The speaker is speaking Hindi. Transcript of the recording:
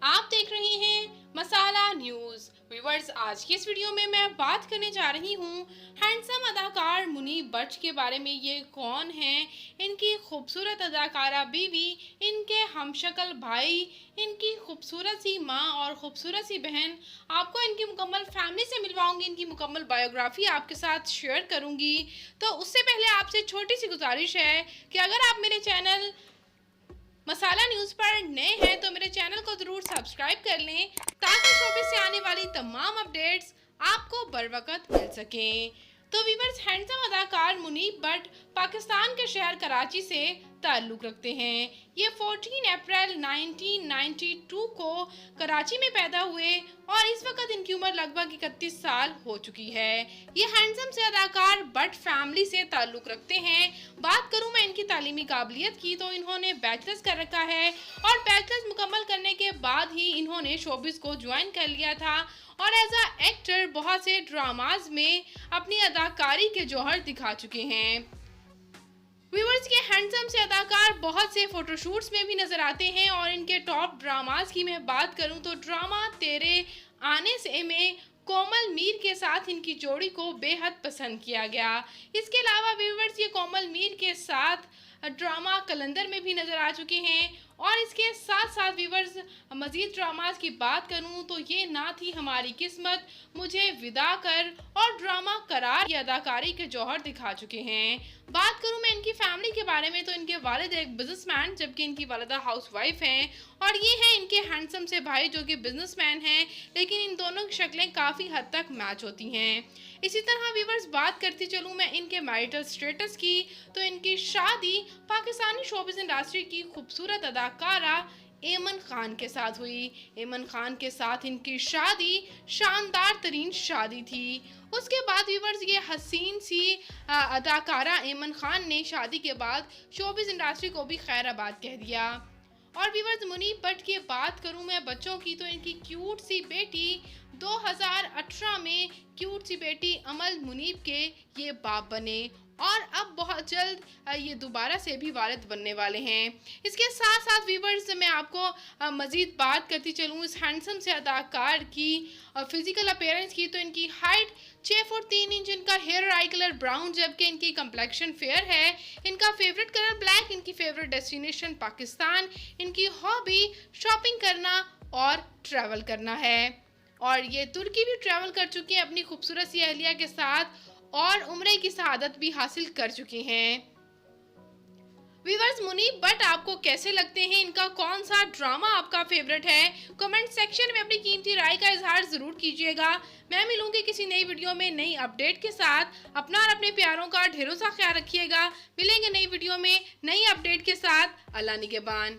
आप देख रहे हैं मसाला न्यूज। व्यूअर्स, आज की इस वीडियो में मैं बात करने जा रही हूँ हैंडसम अदाकार मुनीब बट के बारे में। ये कौन हैं? इनकी खूबसूरत अदाकारा बीवी, इनके हमशक्ल भाई, इनकी खूबसूरत सी माँ और खूबसूरत सी बहन। आपको इनकी मुकम्मल फैमिली से मिलवाऊंगी, इनकी मुकम्मल बायोग्राफी आपके साथ शेयर करूंगी। तो उससे पहले आपसे छोटी सी गुजारिश है कि अगर आप मेरे चैनल मसाला न्यूज़ पर नए हैं तो मेरे चैनल को ज़रूर सब्सक्राइब कर लें ताकि शोबिस से आने वाली तमाम अपडेट्स आपको बर वक्त मिल सकें। तो वीवर्स, हैंडसम अदाकार मुनीब बट पाकिस्तान के शहर कराची से ताल्लुक़ रखते हैं। ये 14 अप्रैल 1992 को कराची में पैदा हुए और इस वक्त इनकी उम्र लगभग 31 साल हो चुकी है। ये हैंडसम से अदाकार बट फैमिली से ताल्लुक़ रखते हैं। बात करूं मैं इनकी तालीमी काबिलियत की तो इन्होंने बैचलर्स कर रखा है और बैचलर्स मुकम्मल करने के बाद ही इन्होंने शोबिस को ज्वाइन कर लिया था और एज अ एक्टर बहुत से ड्रामाज में अपनी अदाकारी के जौहर दिखा चुके हैं। व्यूअर्स, के हैंडसम से अदाकार बहुत से फोटोशूट्स में भी नजर आते हैं और इनके टॉप ड्रामाज की मैं बात करूं तो ड्रामा तेरे आने से में कोमल मीर के साथ इनकी जोड़ी को बेहद पसंद किया गया। इसके अलावा व्यूअर्स, ये कोमल मीर के साथ ड्रामा कलंदर में भी नज़र आ चुके हैं और इसके साथ साथ व्यूअर्स, मज़ीद ड्रामाज की बात करूं तो ये ना थी हमारी किस्मत, मुझे विदा कर और ड्रामा करार की अदाकारी के जौहर दिखा चुके हैं। बात करूं मैं इनकी फैमिली के बारे में तो इनके वालिद एक बिजनेसमैन जबकि इनकी वालिदा हाउसवाइफ हैं और ये हैं इनके हैंडसम से भाई जो कि बिजनेसमैन हैं, लेकिन इन दोनों की शक्लें काफ़ी हद तक मैच होती हैं। इसी तरह व्यूअर्स, बात करती चलूँ मैं इनके मैरिटल स्टेटस की तो इनकी शादी पाकिस्तानी शोबिस इंडस्ट्री की खूबसूरत अदाकारा एमन खान के साथ हुई। एमन खान के साथ इनकी शादी शानदार तरीन शादी थी। उसके बाद व्यूअर्स, ये हसीन सी अदाकारा एमन खान ने शादी के बाद शोबिस इंडस्ट्री को भी खैराबाद कह दिया। और व्यूअर्स, मुनीब बट की बात करूं मैं बच्चों की तो इनकी क्यूट सी बेटी 2018 में क्यूट सी बेटी अमल मुनीब के ये बाप बने और अब बहुत जल्द ये दोबारा से भी वालिद बनने वाले हैं। इसके साथ साथ व्यूअर्स, मैं आपको मज़ीद बात करती चलूँ इस हैंडसम से अदाकार की फिज़िकल अपीयरेंस की तो इनकी हाइट 6 फुट 3 इंच, इनका हेयर आई कलर ब्राउन जबकि इनकी कंप्लेक्शन फेयर है। इनका फेवरेट कलर ब्लैक, इनकी फेवरेट डेस्टिनेशन पाकिस्तान, इनकी हॉबी शॉपिंग करना और ट्रैवल करना है और ये तुर्की भी ट्रैवल कर चुकी हैं अपनी खूबसूरत सी अहलिया के साथ और उम्रे की शहादत भी हासिल कर चुके हैं। व्यूअर्स, मुनीब बट आपको कैसे लगते हैं? इनका कौन सा ड्रामा आपका फेवरेट है? कमेंट सेक्शन में अपनी कीमती राय का इजहार ज़रूर कीजिएगा। मैं मिलूंगी किसी नई वीडियो में नई अपडेट के साथ। अपना और अपने प्यारों का ढेरों सा ख्याल रखिएगा। मिलेंगे नई वीडियो में नई अपडेट के साथ। अल्लाह निगहबान।